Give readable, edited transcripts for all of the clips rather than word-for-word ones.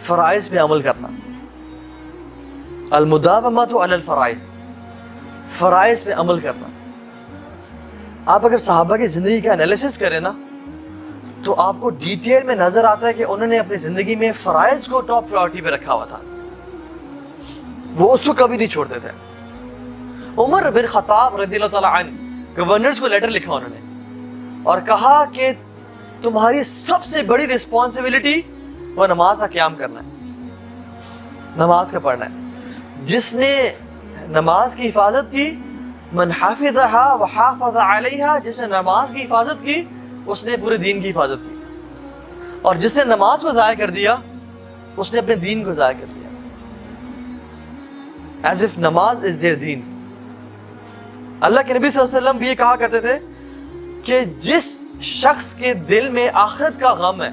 فرائض پہ عمل کرنا. المداومۃ علی الفرائض, فرائض پہ عمل کرنا. آپ اگر صحابہ کی زندگی کا انالیسس کریں نا تو آپ کو ڈیٹیل میں نظر آتا ہے کہ انہوں نے اپنی زندگی میں فرائض کو ٹاپ پرائورٹی پہ رکھا ہوا تھا, وہ اس کو کبھی نہیں چھوڑتے تھے. عمر بن خطاب رضی اللہ تعالیٰ عنہ, گورنرز کو لیٹر لکھا انہوں نے اور کہا کہ تمہاری سب سے بڑی رسپانسبلٹی وہ نماز کا قیام کرنا ہے, نماز کا پڑھنا ہے. جس نے نماز کی حفاظت کی, من حافظها وحافظ علیہا, جس نے نماز کی حفاظت کی اس نے پورے دین کی حفاظت کی, اور جس نے نماز کو ضائع کر دیا اس نے اپنے دین کو ضائع کر دیا. as if نماز is their دین. اللہ کے نبی صلی اللہ علیہ وسلم بھی یہ کہا کرتے تھے کہ جس شخص کے دل میں آخرت کا غم ہے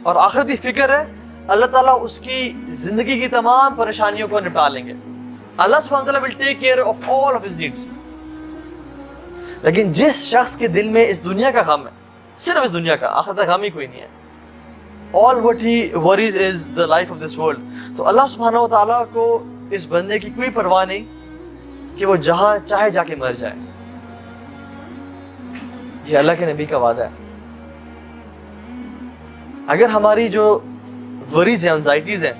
اور آخرت کی فکر ہے, اللہ تعالیٰ اس کی زندگی کی تمام پریشانیوں کو نپٹا لیں گے. اللہ سبحانہ وتعالیٰ will take care of all of his needs. لیکن جس شخص کے دل میں اس دنیا کا غم ہے, صرف اس دنیا کا, آخرت کا غم ہی کوئی نہیں ہے, all what he worries is the life of this world, تو اللہ سبحانہ وتعالیٰ کو اس بندے کی کوئی پرواہ نہیں کہ وہ جہاں چاہے جا کے مر جائے. یہ اللہ کے نبی کا وعدہ ہے. اگر ہماری جو وریز ہیں, انزائٹیز ہیں,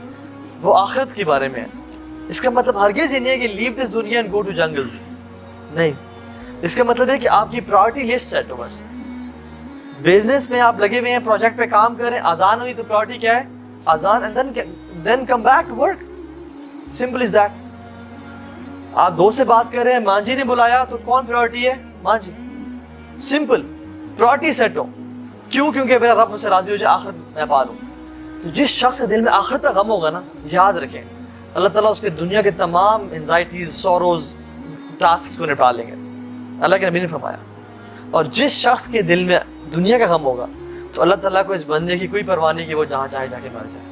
وہ آخرت کے بارے میں ہیں, اس کا مطلب ہرگز یہ نہیں ہے کہ لیو دس دنیا اینڈ گو ٹو جنگلز. نہیں, اس کا مطلب ہے کہ آپ کی پرائورٹی لسٹ سیٹ ہو. بس بزنس میں آپ لگے ہوئے ہیں, پروجیکٹ پہ کام کر رہے ہیں, اذان ہوئی تو پرائورٹی کیا ہے؟ اذان, and then come back to work. Simple as that. آپ دوست سے بات کر رہے ہیں, مانجی نے بلایا تو کون پرائورٹی ہے؟ مانجی. سمپل, پرائورٹی سیٹ ہو. کیوں؟ کیونکہ میرا رب مجھ سے راضی ہو جائے, آخرت میں پالوں. تو جس شخص کے دل میں آخرت کا غم ہوگا نا, یاد رکھیں اللہ تعالیٰ اس کے دنیا کے تمام انزائٹیز, سوروز, ٹاسک کو نپٹا لیں گے. اللہ کے نبی نے فرمایا. اور جس شخص کے دل میں دنیا کا غم ہوگا تو اللہ تعالیٰ کو اس بندے کی کوئی پرواہ نہیں کہ وہ جہاں چاہے جا کے مر جائے.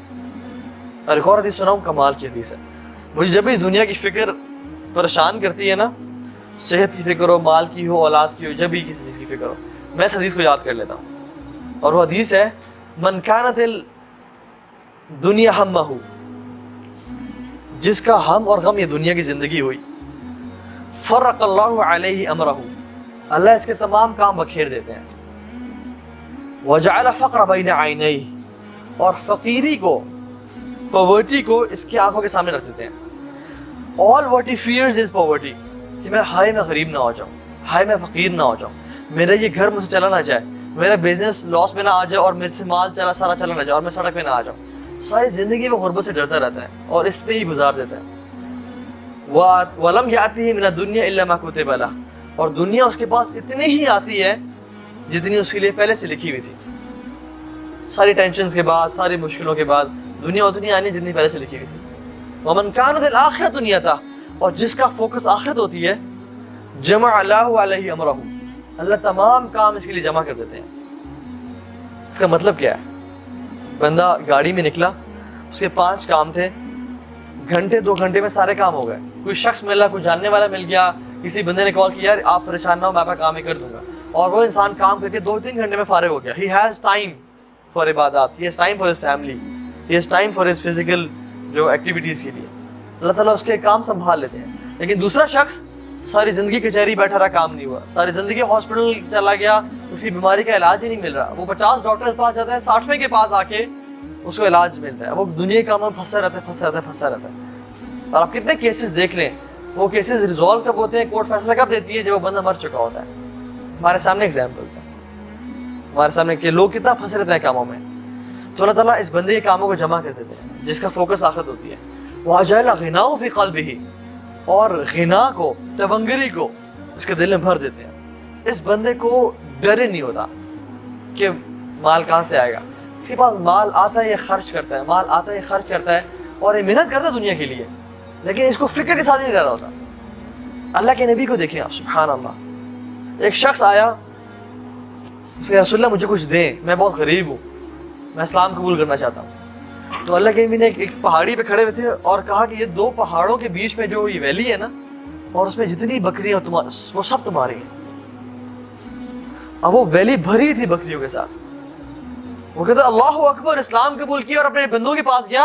اور ایک اور حدیث سناؤں, کمال کی حدیث ہے. مجھے جب بھی دنیا کی فکر پریشان کرتی ہے نا, صحت کی فکر ہو, مال کی ہو, اولاد کی ہو, جب بھی کسی چیز کی فکر ہو, میں اس حدیث کو یاد کر لیتا ہوں. اور وہ حدیث ہے, من کانت الدنیا ہمہ, جس کا ہم اور غم یہ دنیا کی زندگی ہوئی, فرق اللہ علیہ امرہ, اللہ اس کے تمام کام بکھیر دیتے ہیں. وجعل فقر بین عینیہ, اور فقیری کو, پاورٹی کو اس کی آنکھوں کے سامنے رکھ دیتے ہیں. all what he fears is poverty, کہ میں غریب نہ ہو جاؤں, میں فقیر نہ ہو جاؤں, میرا یہ گھر مجھ سے چلا نہ جائے, میرا بزنس لاس میں نہ آ جائے اور میرے سے مال سارا چلا نہ جائے اور میں سڑک پہ نہ آ جاؤں. ساری زندگی وہ غربت سے ڈرتا رہتا ہے اور اس پہ ہی گزار دیتا ہے. وَلَمْ يَأْتِهِ مِنَ الدُّنْيَا إِلَّا مَا كُتِبَ لَهُ, اور دنیا اس کے پاس اتنی ہی آتی ہے جتنی اس کے لیے پہلے سے لکھی ہوئی تھی. ساری ٹینشنز کے بعد, ساری مشکلوں کے بعد دنیا اتنی آنی جتنی پہلے سے لکھی ہوئی تھی. وَمَنْ كَانَتِ الْآخِرَةُ نِيَتَهُ, اور جس کا فوکس آخرت ہوتی ہے, جمع اللہ علیہ امرہ, اللہ تمام کام اس کے لیے جمع کر دیتے ہیں. اس کا مطلب کیا ہے؟ بندہ گاڑی میں نکلا, اس کے 5 کام تھے, گھنٹے 2 گھنٹے میں سارے کام ہو گئے. کوئی شخص ملا, کوئی جاننے والا مل گیا, کسی بندے نے کال کیا, یار آپ پریشان نہ ہو, میں اپنا کام ہی کر دوں گا, اور وہ انسان کام کر کے 2-3 گھنٹے میں فارغ ہو گیا. He has time for عبادات, he has time for his family, he has time for his physical جو ایکٹیویٹیز کے لیے. اللہ تعالیٰ اس کے کام سنبھال لیتے ہیں. لیکن دوسرا شخص ساری زندگی کچہری بیٹھا رہا, کام نہیں ہوا, ساری زندگی ہاسپٹل چلا گیا, اس کی بیماری کا علاج ہی نہیں مل رہا. وہ 50 ڈاکٹر کے پاس جاتا ہے, 60ویں کے پاس آ کے اس کو علاج ملتا ہے. وہ دنیا کے کاموں میں پھنسا رہتا ہے. اور آپ کتنے کیسز دیکھ لیں, وہ کیسز ریزالو کب ہوتے ہیں, کورٹ فیصلہ کب دیتی ہے, جب وہ بندہ مر چکا ہوتا ہے. ہمارے سامنے ایگزامپلس ہیں, ہمارے سامنے کہ لوگ کتنا پھنسے رہتے ہیں کاموں میں. تو اللہ تعالیٰ اس بندے کے کاموں کو جمع کر دیتے ہیں جس کا فوکس آخرت ہوتی ہے. وَجَعَلَ غِنَاهُ فِي قَلْبِهِ, اور غنا کو, تونگری کو اس کے دل میں بھر دیتے ہیں. اس بندے کو ڈر ہی نہیں ہوتا کہ مال کہاں سے آئے گا. اس کے پاس مال آتا ہے, یہ خرچ کرتا ہے, مال آتا ہے, یہ خرچ کرتا ہے, اور یہ محنت کرتا ہے دنیا کے لیے, لیکن اس کو فکر کے ساتھ نہیں رہ رہا ہوتا. اللہ کے نبی کو دیکھیں آپ, سبحان اللہ. ایک شخص آیا, اس کے رسول اللہ مجھے کچھ دیں, میں بہت غریب ہوں, میں اسلام قبول کرنا چاہتا ہوں. تو اللہ کے نبی نے ایک پہاڑی پہ کھڑے ہوئے تھے اور کہا کہ یہ 2 پہاڑوں کے بیچ میں جو یہ ویلی ہے نا, اور اس میں جتنی بکریاں وہ سب تمہاری ہیں. اب وہ ویلی بھری تھی بکریوں کے ساتھ. وہ کہتا اللہ اکبر, اسلام قبول کیا اور اپنے بندوں کے پاس گیا,